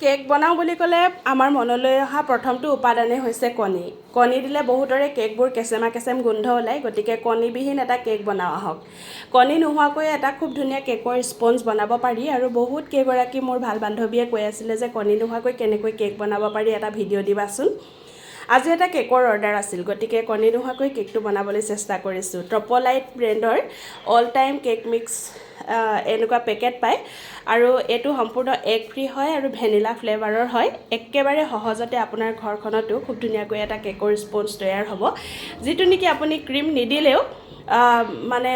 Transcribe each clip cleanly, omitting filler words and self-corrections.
Cake বনাওঁ বুলি ক'লে আমাৰ মনলৈ অহা প্ৰথমটো উপাদানেই হৈছে কণী। কণী দিলে বহুতৰে কেকবোৰ কেঁচেমা কেঁচেম গোন্ধ ওলায়, গতিকে কণীবিহীন এটা কেক বনাওঁ আহক। কণী নোহোৱাকৈ এটা খুব ধুনীয়া কেকৰ স্পঞ্জ বনাব পাৰি, আৰু বহুত কেইগৰাকী মোৰ ভাল বান্ধৱীয়ে কৈ আছিলে যে কণী নোহোৱাকৈ কেনেকৈ কেক বনাব পাৰি, এটা ভিডিঅ' দিবাচোন। আজি এটা কেকৰ অৰ্ডাৰ আছিল, গতিকে কণী নোহোৱাকৈ কেকটো বনাবলৈ চেষ্টা কৰিছোঁ। ট্ৰপলাইট ব্ৰেণ্ডৰ অল টাইম কেক মিক্স এনেকুৱা পেকেট পায়, আৰু এইটো সম্পূৰ্ণ এগ ফ্ৰী হয় আৰু ভেনিলা ফ্লেভাৰৰ হয়। একেবাৰে সহজতে আপোনাৰ ঘৰখনতো খুব ধুনীয়াকৈ এটা কেকৰ স্পঞ্জ তৈয়াৰ হ'ব, যিটো নেকি আপুনি ক্ৰীম নিদিলেও মানে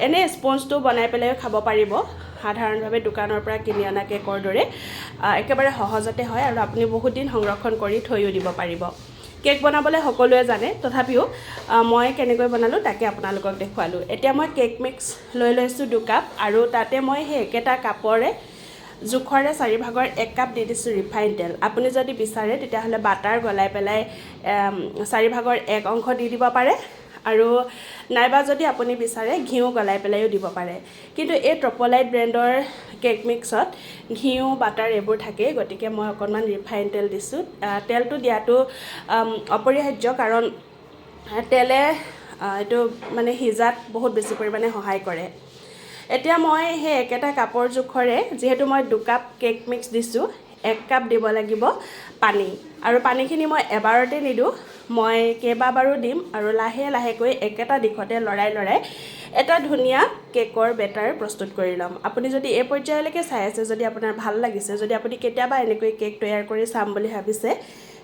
এনেই স্পঞ্জটো বনাই পেলাইও খাব পাৰিব। সাধাৰণভাৱে দোকানৰ পৰা কিনি অনা কেকৰ দৰে একেবাৰে সহজতে হয়, আৰু আপুনি বহুত দিন সংৰক্ষণ কৰি থৈও দিব পাৰিব। কেক বনাবলৈ সকলোৱে জানে, তথাপিও মই কেনেকৈ বনালোঁ তাকে আপোনালোকক দেখুৱালোঁ। এতিয়া মই কেক মিক্স লৈ লৈছোঁ 2 কাপ, আৰু তাতে মই সেই একেটা কাপৰে জোখৰে 4/1 কাপ দি দিছোঁ ৰিফাইন তেল। আপুনি যদি বিচাৰে তেতিয়াহ'লে বাটাৰ গলাই পেলাই 4/1 অংশ দি দিব পাৰে, আৰু নাইবা যদি আপুনি বিচাৰে ঘিউ গলাই পেলাইও দিব পাৰে। কিন্তু এই ট্ৰপলাইট ব্ৰেণ্ডৰ কেক মিক্সত ঘিউ বাটাৰ এইবোৰ থাকেই, গতিকে মই অকণমান ৰিফাইন তেল দিছোঁ। তেলটো দিয়াটো অপৰিহাৰ্য, কাৰণ তেলে এইটো মানে সিজাত বহুত বেছি পৰিমাণে সহায় কৰে। এতিয়া মই সেই একেটা কাপৰ জোখৰে, যিহেতু মই 2 কাপ কেক মিক্স দিছোঁ, 1 কাপ দিব লাগিব পানী। আৰু পানীখিনি মই এবাৰতে নিদিওঁ, মই কেইবাবাৰো দিম, আৰু লাহে লাহেকৈ একেটা দিশতে লৰাই এটা ধুনীয়া কেকৰ বেটাৰ প্ৰস্তুত কৰি ল'ম। আপুনি যদি এই পৰ্যায়লৈকে চাই আছে, যদি আপোনাৰ ভাল লাগিছে, যদি আপুনি কেতিয়াবা এনেকৈ কেক তৈয়াৰ কৰি চাম বুলি ভাবিছে,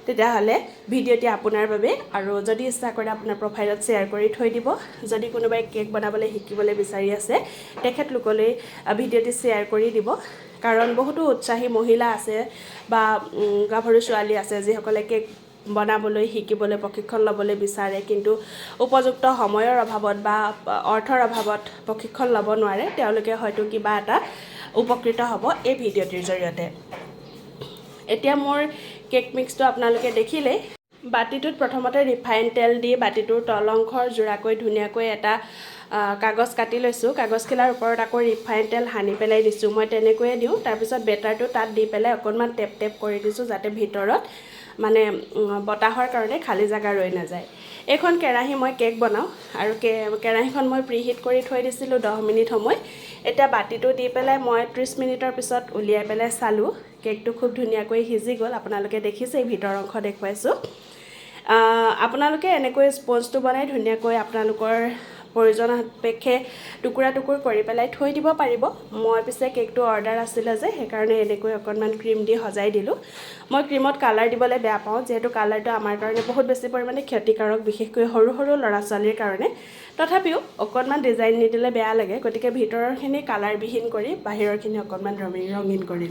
তেতিয়াহ'লে ভিডিঅ'টি আপোনাৰ বাবে, আৰু যদি ইচ্ছা কৰে আপোনাৰ প্ৰফাইলত শ্বেয়াৰ কৰি থৈ দিব। যদি কোনোবাই কেক বনাবলৈ শিকিবলৈ বিচাৰি আছে, তেখেতলোকলৈ ভিডিঅ'টি শ্বেয়াৰ কৰি দিব, কাৰণ বহুতো উৎসাহী মহিলা আছে বা গাভৰু ছোৱালী আছে যিসকলে কেক বনাবলৈ শিকিবলৈ প্ৰশিক্ষণ ল'বলৈ বিচাৰে, কিন্তু উপযুক্ত সময়ৰ অভাৱত বা অৰ্থৰ অভাৱত প্ৰশিক্ষণ ল'ব নোৱাৰে। তেওঁলোকে হয়তো কিবা এটা উপকৃত হ'ব এই ভিডিঅ'টিৰ জৰিয়তে। এতিয়া মোৰ কেক মিক্সটো আপোনালোকে দেখিলেই। বাতিটোত প্ৰথমতে ৰিফাইন তেল দি বাতিটোৰ তল অংশৰ জোৰাকৈ ধুনীয়াকৈ এটা কাগজ কাটি লৈছোঁ। কাগজখিলাৰ ওপৰত আকৌ ৰিফাইন তেল সানি পেলাই দিছোঁ। মই তেনেকৈয়ে দিওঁ। তাৰপিছত বেটাৰটো তাত দি পেলাই অকণমান টেপ টেপ কৰি দিছোঁ, যাতে ভিতৰত মানে বতাহৰ কাৰণে খালী জেগা ৰৈ নাযায়। এইখন কেৰাহী মই কেক বনাওঁ, আৰু কেৰাহীখন মই প্ৰিহিট কৰি থৈ দিছিলোঁ 10 মিনিট সময়। এতিয়া বাতিটো দি পেলাই মই 30 মিনিটৰ পিছত উলিয়াই পেলাই চালোঁ, কেকটো খুব ধুনীয়াকৈ সিজি গ'ল। আপোনালোকে দেখিছেই, ভিতৰ অংশ দেখুৱাইছোঁ। আপোনালোকে এনেকৈ স্পঞ্জটো বনাই ধুনীয়াকৈ আপোনালোকৰ প্ৰয়োজন সাপেক্ষে টুকুৰা টুকুৰ কৰি পেলাই থৈ দিব পাৰিব। মই পিছে কেকটো অৰ্ডাৰ আছিলে যে, সেইকাৰণে এনেকৈ অকণমান ক্ৰীম দি সজাই দিলোঁ। মই ক্ৰীমত কালাৰ দিবলৈ বেয়া পাওঁ, যিহেতু কালাৰটো আমাৰ কাৰণে বহুত বেছি পৰিমাণে ক্ষতিকাৰক, বিশেষকৈ সৰু সৰু ল'ৰা ছোৱালীৰ কাৰণে। তথাপিও অকণমান ডিজাইন নিদিলে বেয়া লাগে, গতিকে ভিতৰৰখিনি কালাৰবিহীন কৰি বাহিৰৰখিনি অকণমান ৰঙীন কৰি